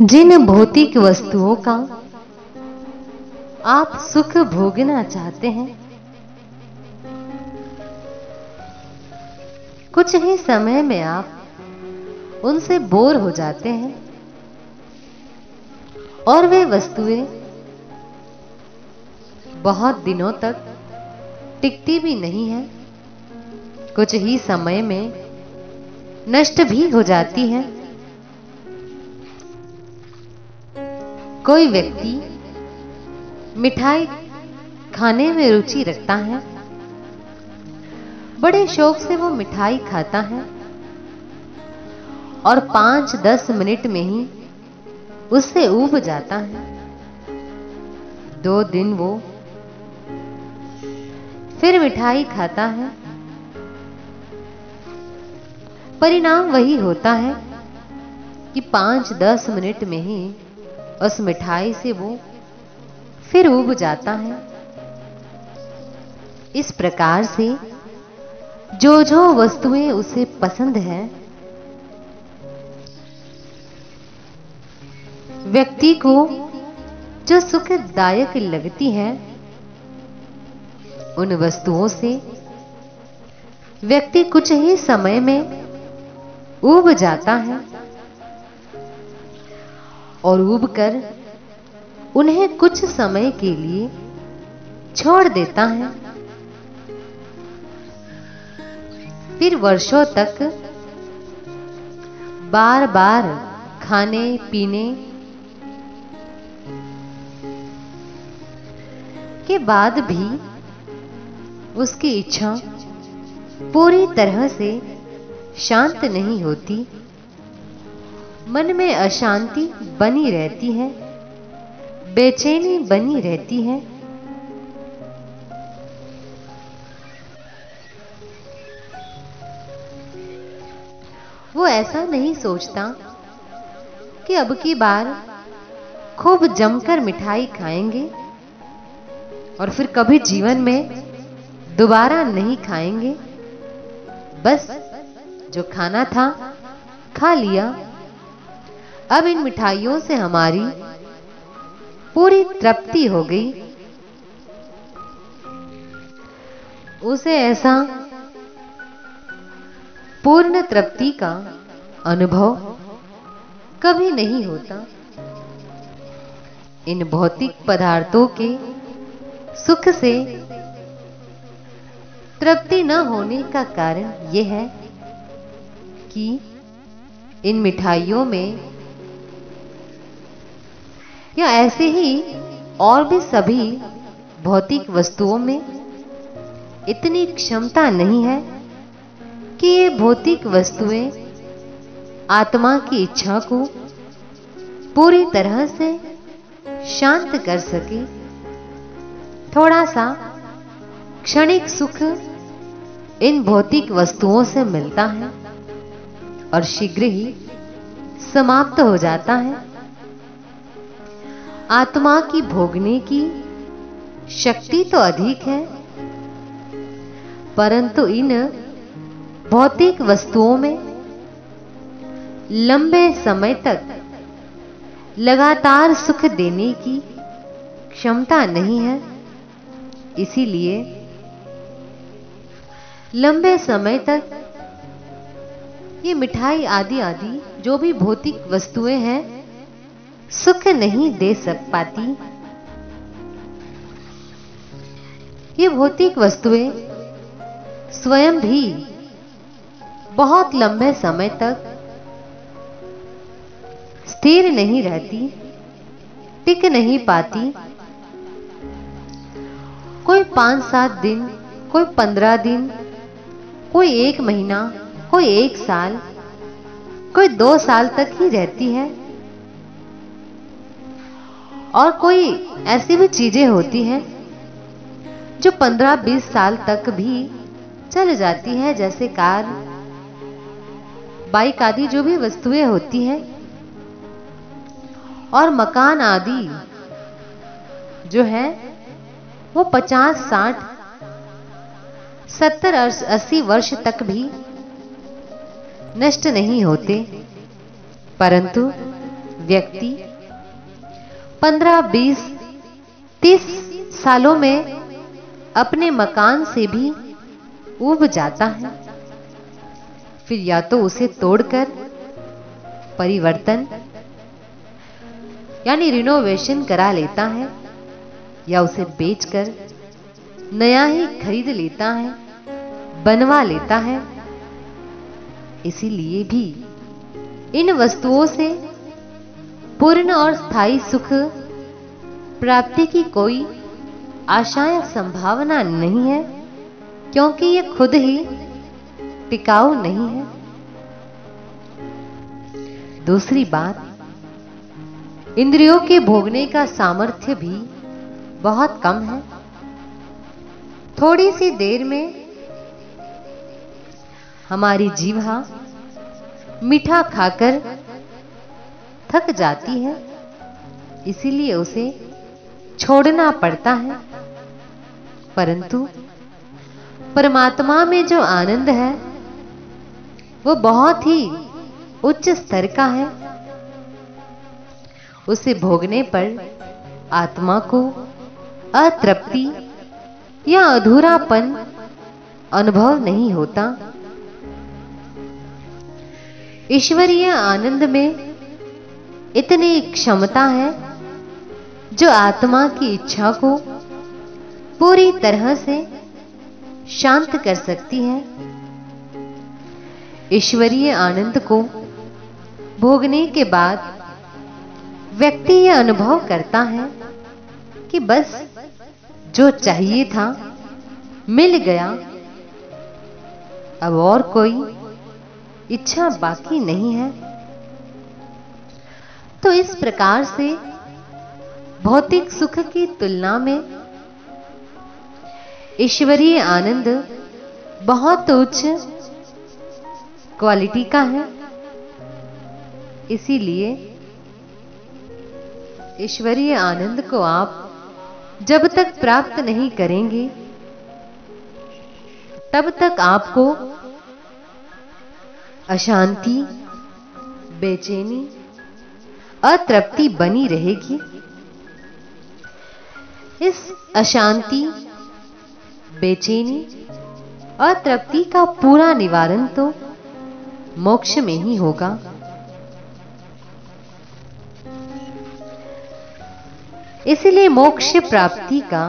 जिन भौतिक वस्तुओं का आप सुख भोगना चाहते हैं, कुछ ही समय में आप उनसे बोर हो जाते हैं और वे वस्तुएं बहुत दिनों तक टिकती भी नहीं है, कुछ ही समय में नष्ट भी हो जाती हैं। कोई व्यक्ति मिठाई खाने में रुचि रखता है, बड़े शौक से वो मिठाई खाता है और 5-10 मिनट में ही उससे ऊब जाता है। 2 दिन वो फिर मिठाई खाता है, परिणाम वही होता है कि 5-10 मिनट में ही उस मिठाई से वो फिर ऊब जाता है। इस प्रकार से जो जो वस्तुएं उसे पसंद है, व्यक्ति को जो सुखदायक लगती है, उन वस्तुओं से व्यक्ति कुछ ही समय में ऊब जाता है और ऊब कर उन्हें कुछ समय के लिए छोड़ देता है। फिर वर्षों तक बार बार खाने पीने के बाद भी उसकी इच्छा पूरी तरह से शांत नहीं होती। मन में अशांति बनी रहती है, बेचैनी बनी रहती है। वो ऐसा नहीं सोचता कि अब की बार खूब जमकर मिठाई खाएंगे और फिर कभी जीवन में दोबारा नहीं खाएंगे। बस जो खाना था खा लिया, अब इन मिठाइयों से हमारी पूरी तृप्ति हो गई। उसे ऐसा पूर्ण तृप्ति का अनुभव कभी नहीं होता। इन भौतिक पदार्थों के सुख से तृप्ति न होने का कारण यह है कि इन मिठाइयों में या ऐसे ही और भी सभी भौतिक वस्तुओं में इतनी क्षमता नहीं है कि ये भौतिक वस्तुएं आत्मा की इच्छा को पूरी तरह से शांत कर सके। थोड़ा सा क्षणिक सुख इन भौतिक वस्तुओं से मिलता है और शीघ्र ही समाप्त हो जाता है। आत्मा की भोगने की शक्ति तो अधिक है, परंतु इन भौतिक वस्तुओं में लंबे समय तक लगातार सुख देने की क्षमता नहीं है। इसीलिए लंबे समय तक ये मिठाई आदि आदि जो भी भौतिक वस्तुएं हैं, सुख नहीं दे पाती। ये भौतिक वस्तुएं स्वयं भी बहुत लंबे समय तक स्थिर नहीं रहती, टिक नहीं पाती। कोई 5-7 दिन, कोई 15 दिन, कोई 1 महीना, कोई 1 साल, कोई 2 साल तक ही रहती है। और कोई ऐसी भी चीजें होती हैं जो 15-20 साल तक भी चल जाती है, जैसे कार, बाइक आदि जो भी वस्तुएं होती हैं। और मकान आदि जो है वो 50, 60, 70, 80 वर्ष तक भी नष्ट नहीं होते, परंतु व्यक्ति 15, 20, 30 सालों में अपने मकान से भी ऊब जाता है। फिर या तो उसे तोड़कर परिवर्तन यानी रिनोवेशन करा लेता है, या उसे बेचकर नया ही खरीद लेता है, बनवा लेता है। इसीलिए भी इन वस्तुओं से पूर्ण और स्थायी सुख प्राप्ति की कोई आशा या संभावना नहीं है, क्योंकि ये खुद ही टिकाऊ नहीं है। दूसरी बात, इंद्रियों के भोगने का सामर्थ्य भी बहुत कम है। थोड़ी सी देर में हमारी जीभा मीठा खाकर थक जाती है, इसीलिए उसे छोड़ना पड़ता है। परंतु परमात्मा में जो आनंद है वो बहुत ही उच्च स्तर का है। उसे भोगने पर आत्मा को अतृप्ति या अधूरापन अनुभव नहीं होता। ईश्वरीय आनंद में इतनी क्षमता है जो आत्मा की इच्छा को पूरी तरह से शांत कर सकती है। ईश्वरीय आनंद को भोगने के बाद व्यक्ति यह अनुभव करता है कि बस जो चाहिए था मिल गया, अब और कोई इच्छा बाकी नहीं है। तो इस प्रकार से भौतिक सुख की तुलना में ईश्वरीय आनंद बहुत उच्च क्वालिटी का है। इसीलिए ईश्वरीय आनंद को आप जब तक प्राप्त नहीं करेंगे तब तक आपको अशांति, बेचैनी, अतृप्ति बनी रहेगी। इस अशांति, बेचैनी, अतृप्ति का पूरा निवारण तो मोक्ष में ही होगा। इसलिए मोक्ष प्राप्ति का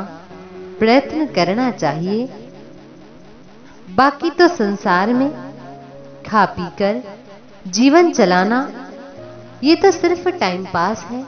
प्रयत्न करना चाहिए। बाकी तो संसार में खा पीकर जीवन चलाना ये तो सिर्फ टाइम पास है।